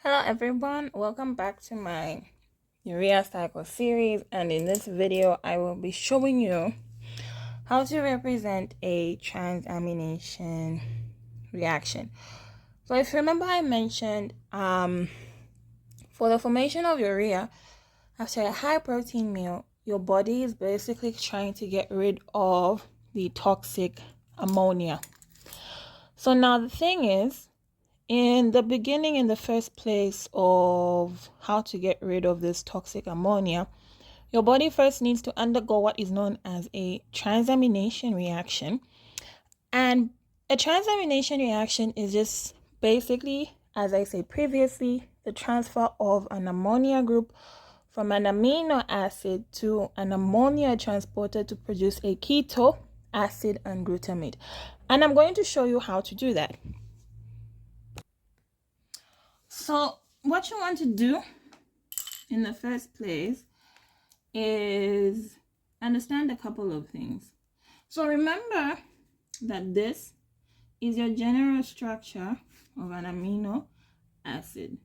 Hello everyone, welcome back to my urea cycle series, and in this video I will be showing you how to represent a transamination reaction. So if you remember, I mentioned for the formation of urea after a high protein meal, your body is basically trying to get rid of the toxic ammonia. So now the thing is, in the beginning, in the first place of how to get rid of this toxic ammonia, your body first needs to undergo what is known as a transamination reaction. And a transamination reaction is just basically, as I said previously, the transfer of an ammonia group from an amino acid to an ammonia transporter to produce a keto acid and glutamate. And I'm going to show you how to do that. So what you want to do in the first place is understand a couple of things. So remember that this is your general structure of an amino acid.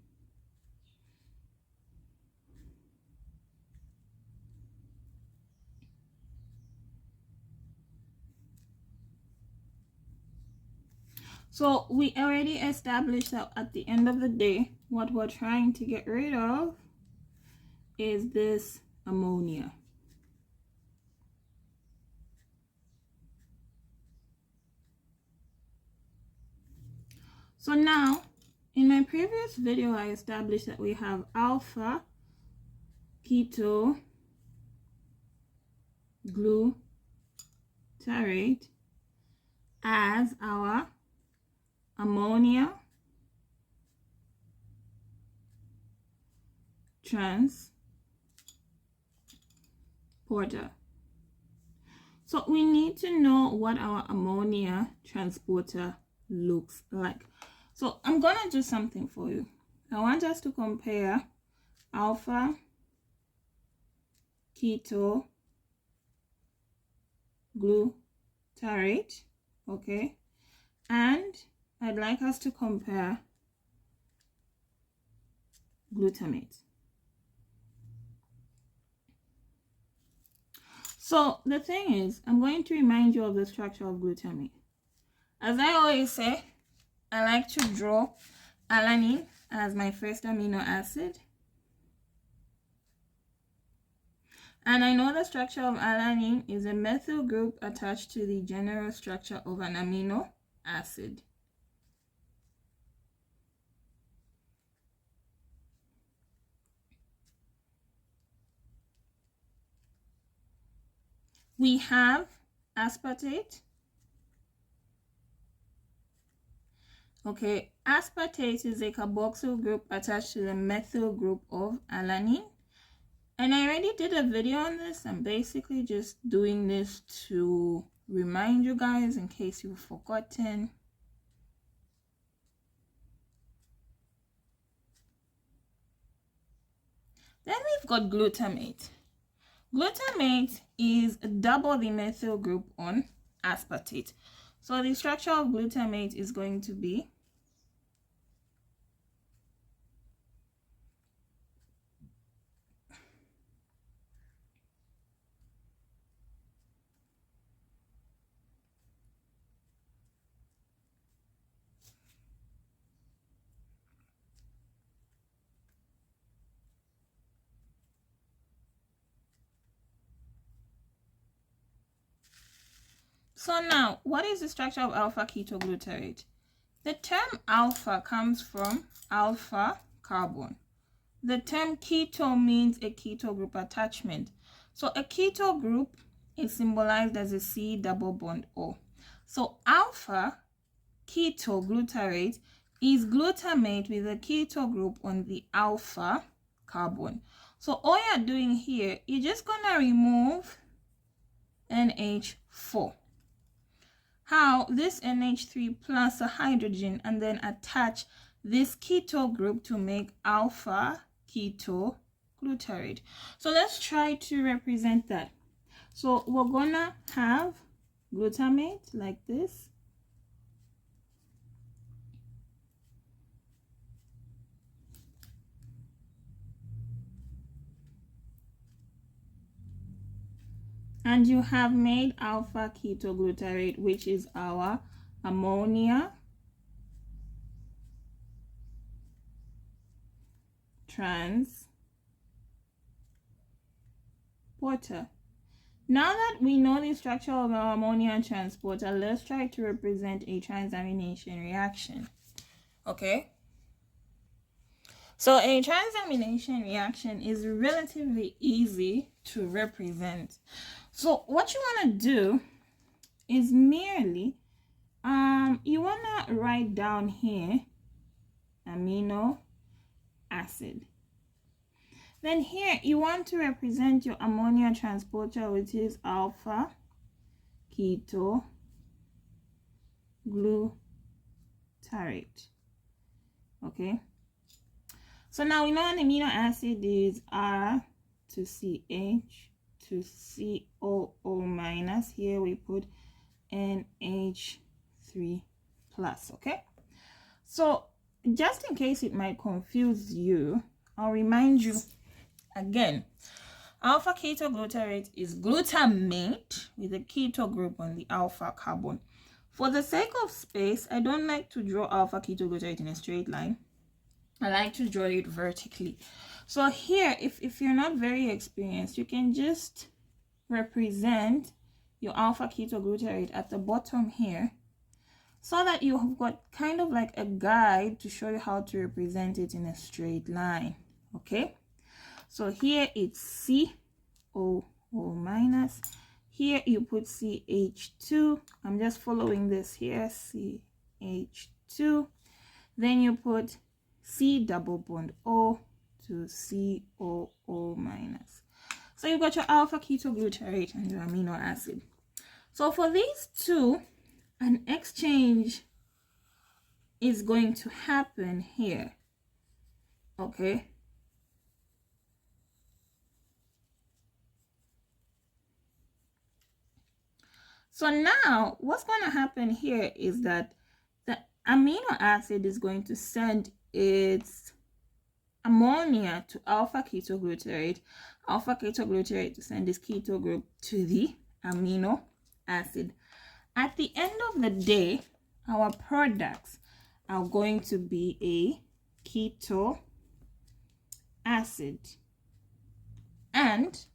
So we already established that at the end of the day, what we're trying to get rid of is this ammonia. So now, in my previous video, I established that we have alpha keto glutarate as our ammonia transporter. So we need to know what our ammonia transporter looks like. So I'm gonna do something for you. I want us to compare alpha keto glutarate, okay, and I'd like us to compare glutamate. So the thing is, I'm going to remind you of the structure of glutamate. As I always say, I like to draw alanine as my first amino acid. And I know the structure of alanine is a methyl group attached to the general structure of an amino acid. We have aspartate. Okay, aspartate is a carboxyl group attached to the methyl group of alanine. And I already did a video on this. I'm basically just doing this to remind you guys in case you've forgotten. Then we've got glutamate. Glutamate is double the methyl group on aspartate. So the structure of glutamate is going to be So now, what is the structure of alpha ketoglutarate? The term alpha comes from alpha carbon. The term keto means a keto group attachment. So a keto group is symbolized as a C double bond O. So alpha ketoglutarate is glutamate with a keto group on the alpha carbon. So all you're doing here, you're just gonna remove NH4. How? This NH3 plus a hydrogen and then attach this keto group to make alpha ketoglutarate. So let's try to represent that. So we're gonna have glutamate like this. And you have made alpha ketoglutarate, which is our ammonia transporter. Now that we know the structure of our ammonia transporter, let's try to represent a transamination reaction. Okay? So a transamination reaction is relatively easy to represent. So what you want to do is merely, you want to write down here amino acid. Then here you want to represent your ammonia transporter, which is alpha ketoglutarate. Okay, so now we know an amino acid is R to CH to COO minus. Here we put NH3 plus. Okay, so just in case it might confuse you, I'll remind you again. Alpha ketoglutarate is glutamate with a keto group on the alpha carbon. For the sake of space, I don't like to draw alpha ketoglutarate in a straight line. I like to draw it vertically. So here, if you're not very experienced, you can just represent your alpha ketoglutarate at the bottom here, so that you've got kind of like a guide to show you how to represent it in a straight line. Okay, so here it's COO minus. Here you put CH2. I'm just following this here, CH2. Then you put C double bond O to COO minus. So you've got your alpha ketoglutarate and your amino acid. So for these two, an exchange is going to happen here. Okay. So now what's going to happen here is that the amino acid is going to send its ammonia to alpha ketoglutarate to send this keto group to the amino acid. At the end of the day, our products are going to be a keto acid and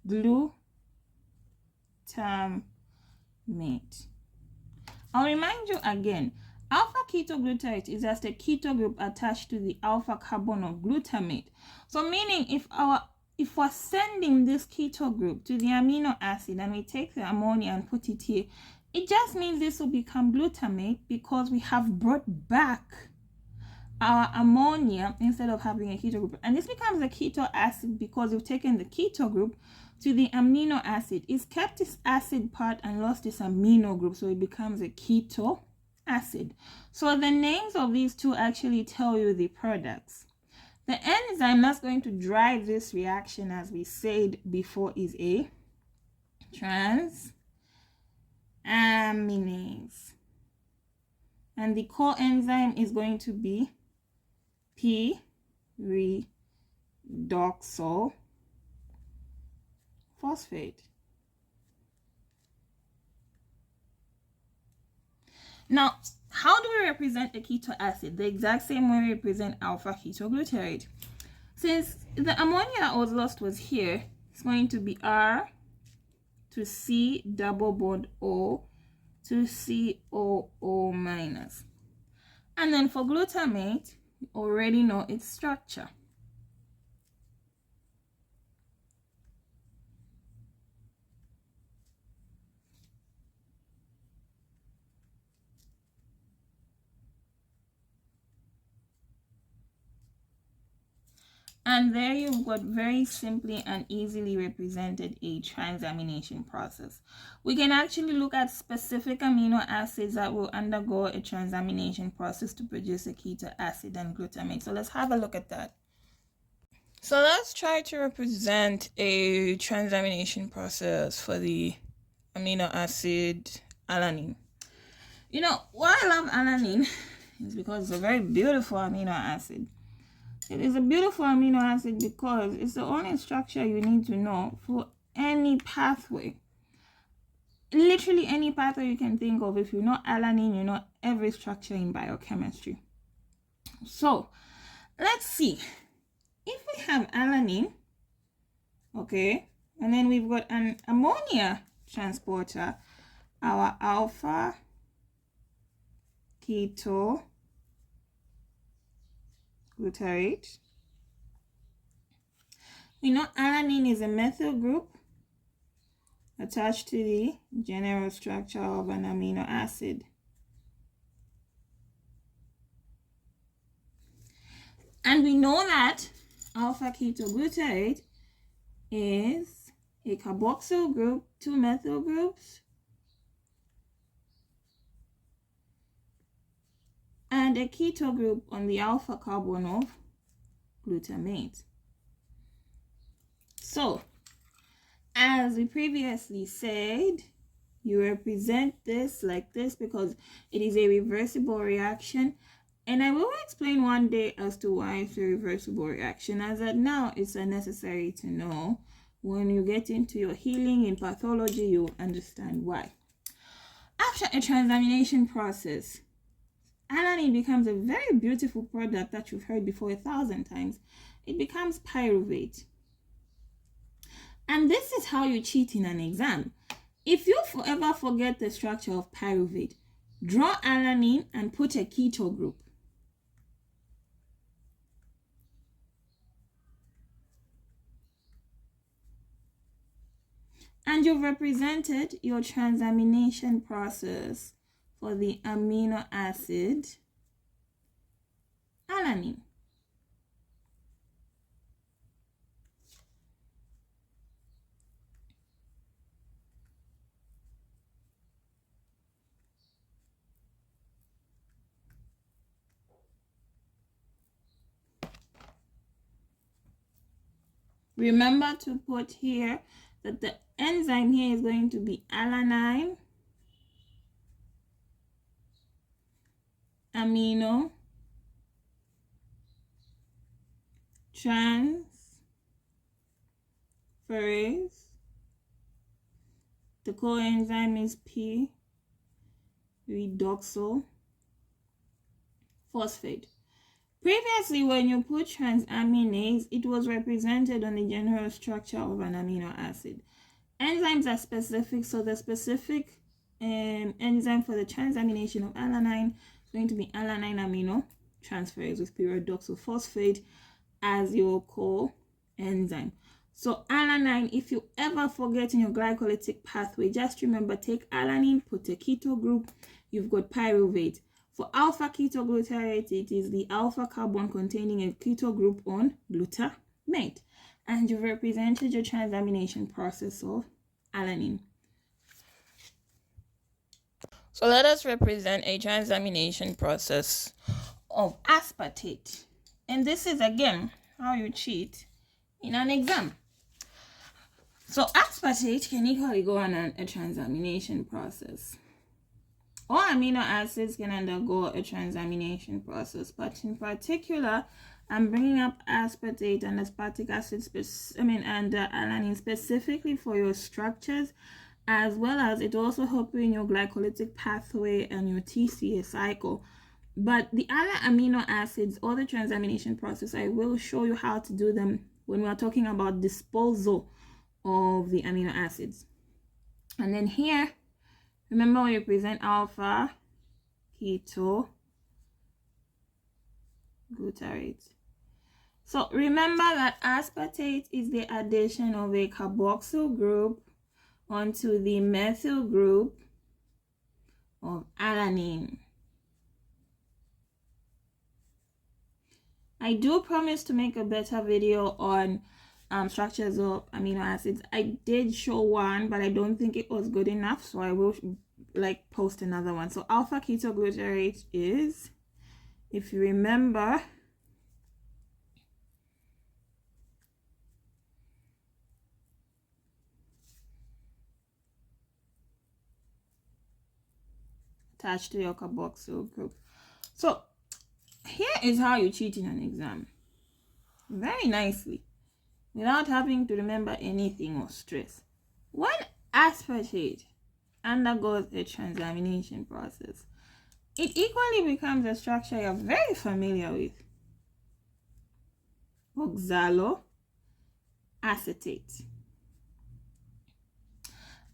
glutamate. I'll remind you again, alpha ketoglutarate is just a keto group attached to the alpha carbon of glutamate. So meaning if we're sending this keto group to the amino acid and we take the ammonia and put it here, it just means this will become glutamate because we have brought back our ammonia instead of having a keto group. And this becomes a keto acid because we've taken the keto group to the amino acid. It's kept its acid part and lost its amino group, so it becomes a keto acid. So the names of these two actually tell you the products. The enzyme that's going to drive this reaction, as we said before, is a transaminase. And the coenzyme is going to be pyridoxal phosphate. Now, how do we represent a keto acid? The exact same way we represent alpha ketoglutarate. Since the ammonia that was lost was here, it's going to be R to C double bond O to COO minus. And then for glutamate, we already know its structure. And there you've got very simply and easily represented a transamination process. We can actually look at specific amino acids that will undergo a transamination process to produce a keto acid and glutamate. So let's have a look at that. So let's try to represent a transamination process for the amino acid alanine. You know, why I love alanine is because it's a very beautiful amino acid. It is a beautiful amino acid because it's the only structure you need to know for any pathway. Literally any pathway you can think of. If you know alanine, you know every structure in biochemistry. So let's see. If we have alanine, okay, and then we've got an ammonia transporter, our alpha keto glutarate. We know alanine is a methyl group attached to the general structure of an amino acid. And we know that alpha ketoglutarate is a carboxyl group, 2 methyl groups, and a keto group on the alpha carbon of glutamate. So, as we previously said, you represent this like this because it is a reversible reaction. And I will explain one day as to why it's a reversible reaction. As at now, it's unnecessary to know. When you get into your healing in pathology, you'll understand why. After a transamination process, alanine becomes a very beautiful product that you've heard before 1,000 times. It becomes pyruvate. And this is how you cheat in an exam. If you ever forget the structure of pyruvate, draw alanine and put a keto group. And you've represented your transamination process for the amino acid alanine. Remember to put here that the enzyme here is going to be alanine amino transferase. The coenzyme is P redoxyl phosphate. Previously, when you put transaminase, it was represented on the general structure of an amino acid. Enzymes are specific, so the specific enzyme for the transamination of alanine is going to be alanine amino transferase with pyridoxal phosphate as your coenzyme. So alanine, if you ever forget in your glycolytic pathway, just remember, take alanine, put a keto group, you've got pyruvate. For alpha ketoglutarate, it is the alpha carbon containing a keto group on glutamate. And you've represented your transamination process of alanine. So let us represent a transamination process of aspartate. And this is, again, how you cheat in an exam. So aspartate can equally go on a transamination process. All amino acids can undergo a transamination process, but in particular, I'm bringing up aspartate and aspartic acid, and alanine specifically for your structures, as well as it also helps you in your glycolytic pathway and your TCA cycle. But the other amino acids or the transamination process, I will show you how to do them when we are talking about disposal of the amino acids. And then here, remember we represent alpha keto glutarate. So remember that aspartate is the addition of a carboxyl group onto the methyl group of alanine. I do promise to make a better video on structures of amino acids. I did show one, but I don't think it was good enough, so I will post another one. So alpha ketoglutarate is, if you remember, attached to your carboxyl group. So here is how you cheat in an exam very nicely without having to remember anything or stress. When aspartate undergoes a transamination process, it equally becomes a structure you're very familiar with, oxaloacetate.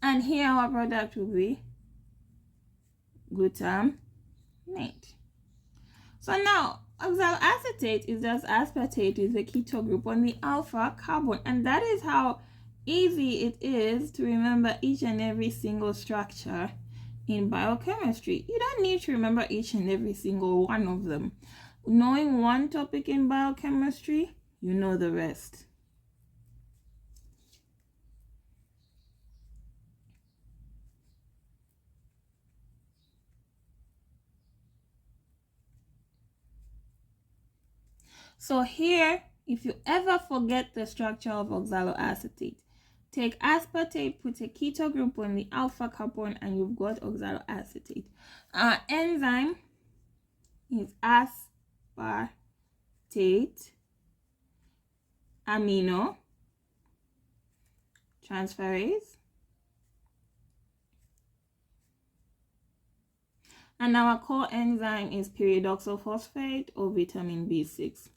And here our product will be glutamate. So now, oxaloacetate is just aspartate with a keto group on the alpha carbon, and that is how easy it is to remember each and every single structure in biochemistry. You don't need to remember each and every single one of them. Knowing one topic in biochemistry, you know the rest. So here, if you ever forget the structure of oxaloacetate, take aspartate, put a keto group on the alpha carbon, and you've got oxaloacetate. Our enzyme is aspartate amino transferase. And our core enzyme is pyridoxal phosphate or vitamin B6.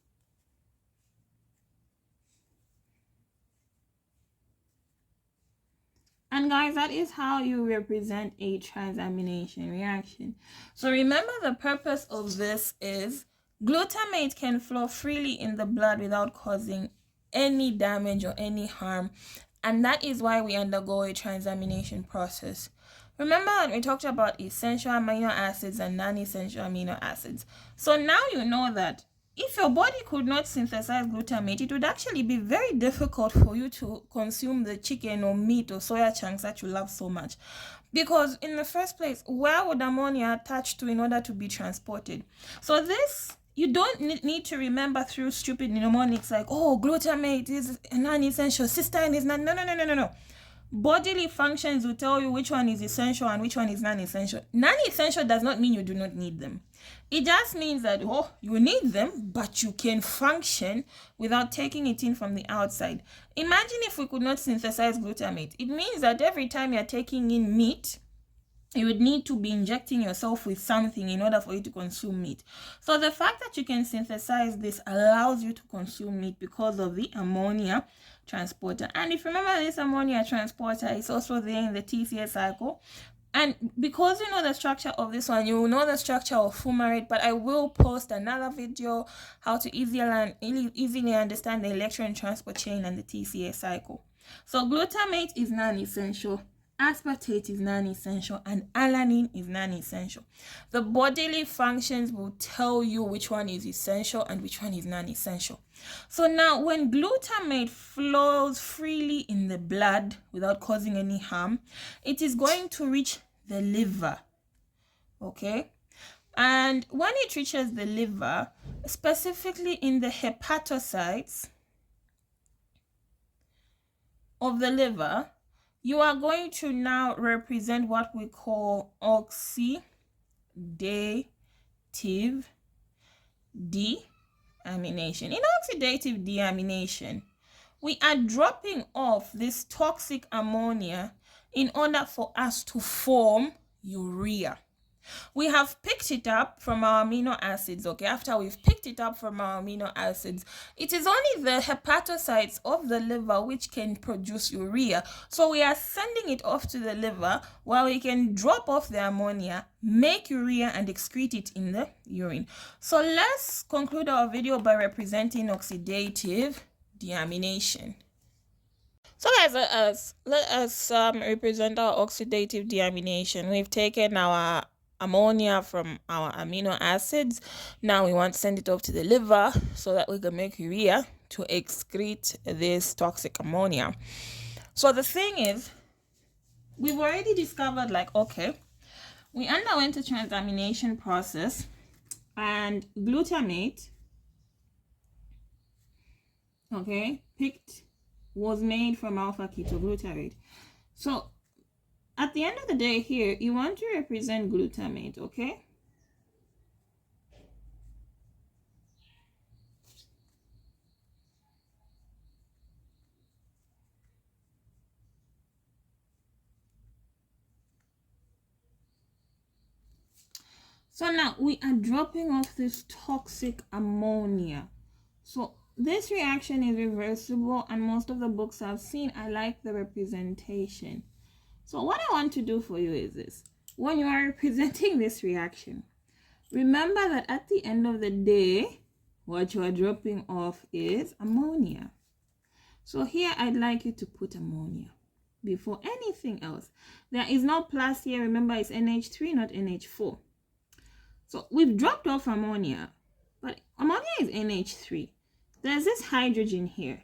And guys, that is how you represent a transamination reaction. So remember, the purpose of this is glutamate can flow freely in the blood without causing any damage or any harm. And that is why we undergo a transamination process. Remember that we talked about essential amino acids and non-essential amino acids. So now you know that if your body could not synthesize glutamate, it would actually be very difficult for you to consume the chicken or meat or soya chunks that you love so much. Because in the first place, where would ammonia attach to in order to be transported? So this, you don't need to remember through stupid mnemonics like, oh, glutamate is non-essential, cysteine is not. No. Bodily functions will tell you which one is essential and which one is non-essential. Non-essential does not mean you do not need them. It just means that, oh, you need them, but you can function without taking it in from the outside. Imagine if we could not synthesize glutamate. It means that every time you're taking in meat, you would need to be injecting yourself with something in order for you to consume meat. So the fact that you can synthesize this allows you to consume meat because of the ammonia transporter. And if you remember, this ammonia transporter is also there in the TCA cycle. And because you know the structure of this one, you will know the structure of fumarate, but I will post another video how to easily understand the electron transport chain and the TCA cycle. So glutamate is non-essential, aspartate is non-essential, and alanine is non-essential. The bodily functions will tell you which one is essential and which one is non-essential. So now when glutamate flows freely in the blood without causing any harm, it is going to reach the liver. Okay? And when it reaches the liver, specifically in the hepatocytes of the liver, you are going to now represent what we call oxidative deamination. In oxidative deamination, we are dropping off this toxic ammonia in order for us to form urea. We have picked it up from our amino acids, okay? After we've picked it up from our amino acids, it is only the hepatocytes of the liver which can produce urea. So we are sending it off to the liver where we can drop off the ammonia, make urea, and excrete it in the urine. So let's conclude our video by representing oxidative deamination. So guys, let us represent our oxidative deamination. We've taken our ammonia from our amino acids. Now we want to send it off to the liver so that we can make urea to excrete this toxic ammonia. So the thing is, we've already discovered, like, okay, we underwent a transamination process and glutamate, okay, was made from alpha ketoglutarate. So at the end of the day here, you want to represent glutamate, okay? So now we are dropping off this toxic ammonia. So this reaction is reversible, and most of the books I've seen, I like the representation. So what I want to do for you is this. When you are representing this reaction, remember that at the end of the day, what you are dropping off is ammonia. So here I'd like you to put ammonia before anything else. There is no plus here. Remember, it's NH3, not NH4. So we've dropped off ammonia, but ammonia is NH3. There's this hydrogen here.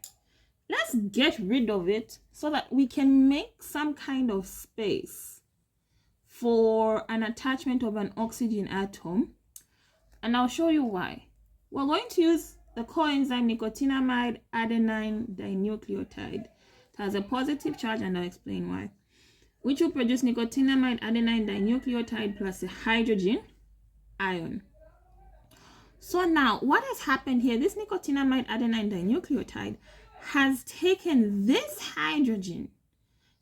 Let's get rid of it so that we can make some kind of space for an attachment of an oxygen atom. And I'll show you why. We're going to use the coenzyme nicotinamide adenine dinucleotide. It has a positive charge, and I'll explain why, which will produce nicotinamide adenine dinucleotide plus a hydrogen ion. So now what has happened here, this nicotinamide adenine dinucleotide has taken this hydrogen.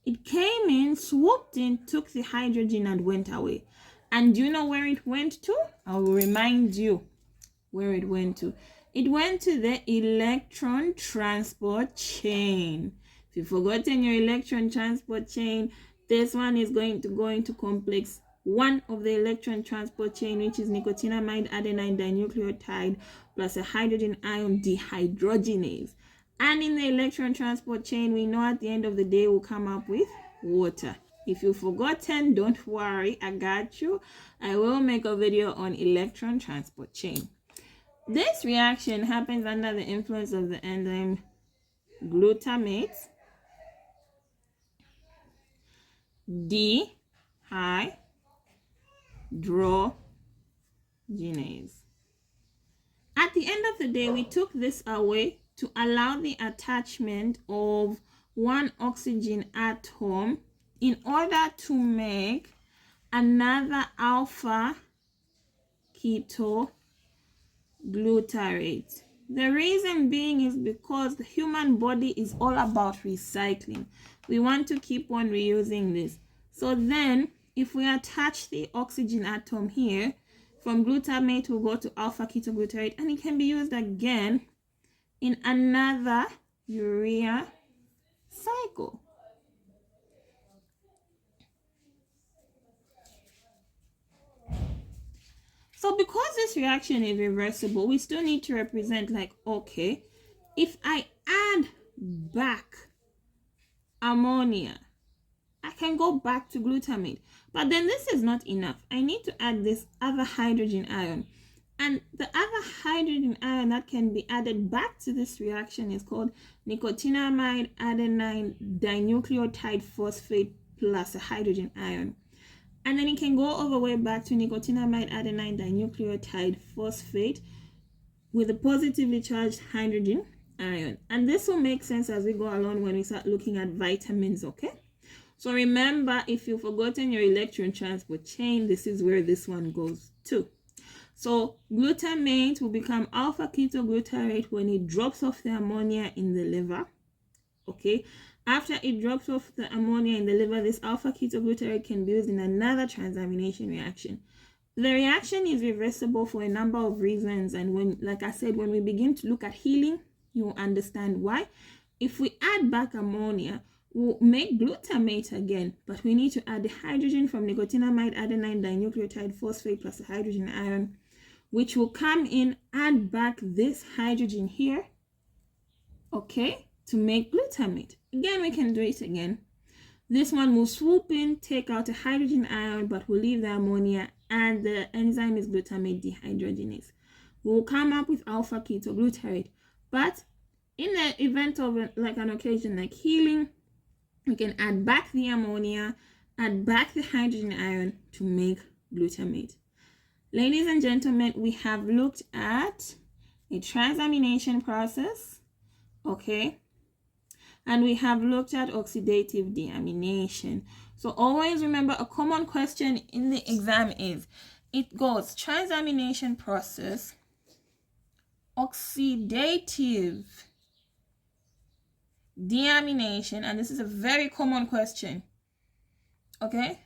It came in, swooped in, took the hydrogen and went away. And do you know where it went to? I will remind you where it went to. It went to the electron transport chain. If you've forgotten your electron transport chain, this one is going to go into complex 1 of the electron transport chain, which is nicotinamide adenine dinucleotide plus a hydrogen ion dehydrogenase. And in the electron transport chain, we know at the end of the day we'll come up with water. If you've forgotten, don't worry, I got you. I will make a video on electron transport chain. This reaction happens under the influence of the enzyme glutamate dehydrogenase. At the end of the day, we took this away to allow the attachment of one oxygen atom in order to make another alpha ketoglutarate. The reason being is because the human body is all about recycling. We want to keep on reusing this. So then if we attach the oxygen atom here, from glutamate we'll go to alpha ketoglutarate, and it can be used again in another urea cycle. So because this reaction is reversible, we still need to represent like, okay, if I add back ammonia, I can go back to glutamate. But then this is not enough. I need to add this other hydrogen ion. And the other hydrogen ion that can be added back to this reaction is called nicotinamide adenine dinucleotide phosphate plus a hydrogen ion. And then it can go all the way back to nicotinamide adenine dinucleotide phosphate with a positively charged hydrogen ion. And this will make sense as we go along when we start looking at vitamins, okay? So remember, if you've forgotten your electron transport chain, this is where this one goes to. So glutamate will become alpha ketoglutarate when it drops off the ammonia in the liver. Okay, after it drops off the ammonia in the liver, this alpha ketoglutarate can be used in another transamination reaction. The reaction is reversible for a number of reasons, and when, like I said, when we begin to look at healing, you will understand why. If we add back ammonia, we'll make glutamate again, but we need to add the hydrogen from nicotinamide adenine dinucleotide phosphate plus a hydrogen ion, which will come in, add back this hydrogen here, okay, to make glutamate. Again, we can do it again. This one will swoop in, take out a hydrogen ion, but will leave the ammonia, and the enzyme is glutamate dehydrogenase. We'll come up with alpha ketoglutarate. But in the event of like an occasion like healing, we can add back the ammonia, add back the hydrogen ion to make glutamate. Ladies and gentlemen, we have looked at a transamination process, okay? And we have looked at oxidative deamination. So always remember, a common question in the exam is, it goes transamination process, oxidative deamination, and this is a very common question, okay?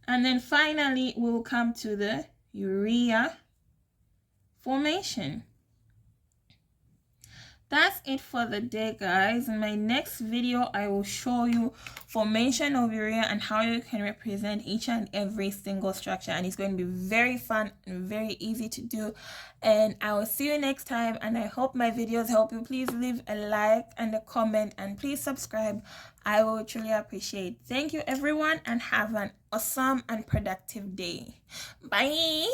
And then finally, we'll come to the urea formation. That's it for the day, guys. In my next video, I will show you formation of urea and how you can represent each and every single structure, and it's going to be very fun and very easy to do. And I will see you next time, and I hope my videos help you. Please leave a like and a comment, and please subscribe. I will truly appreciate. Thank you, everyone, and have an awesome and productive day. Bye.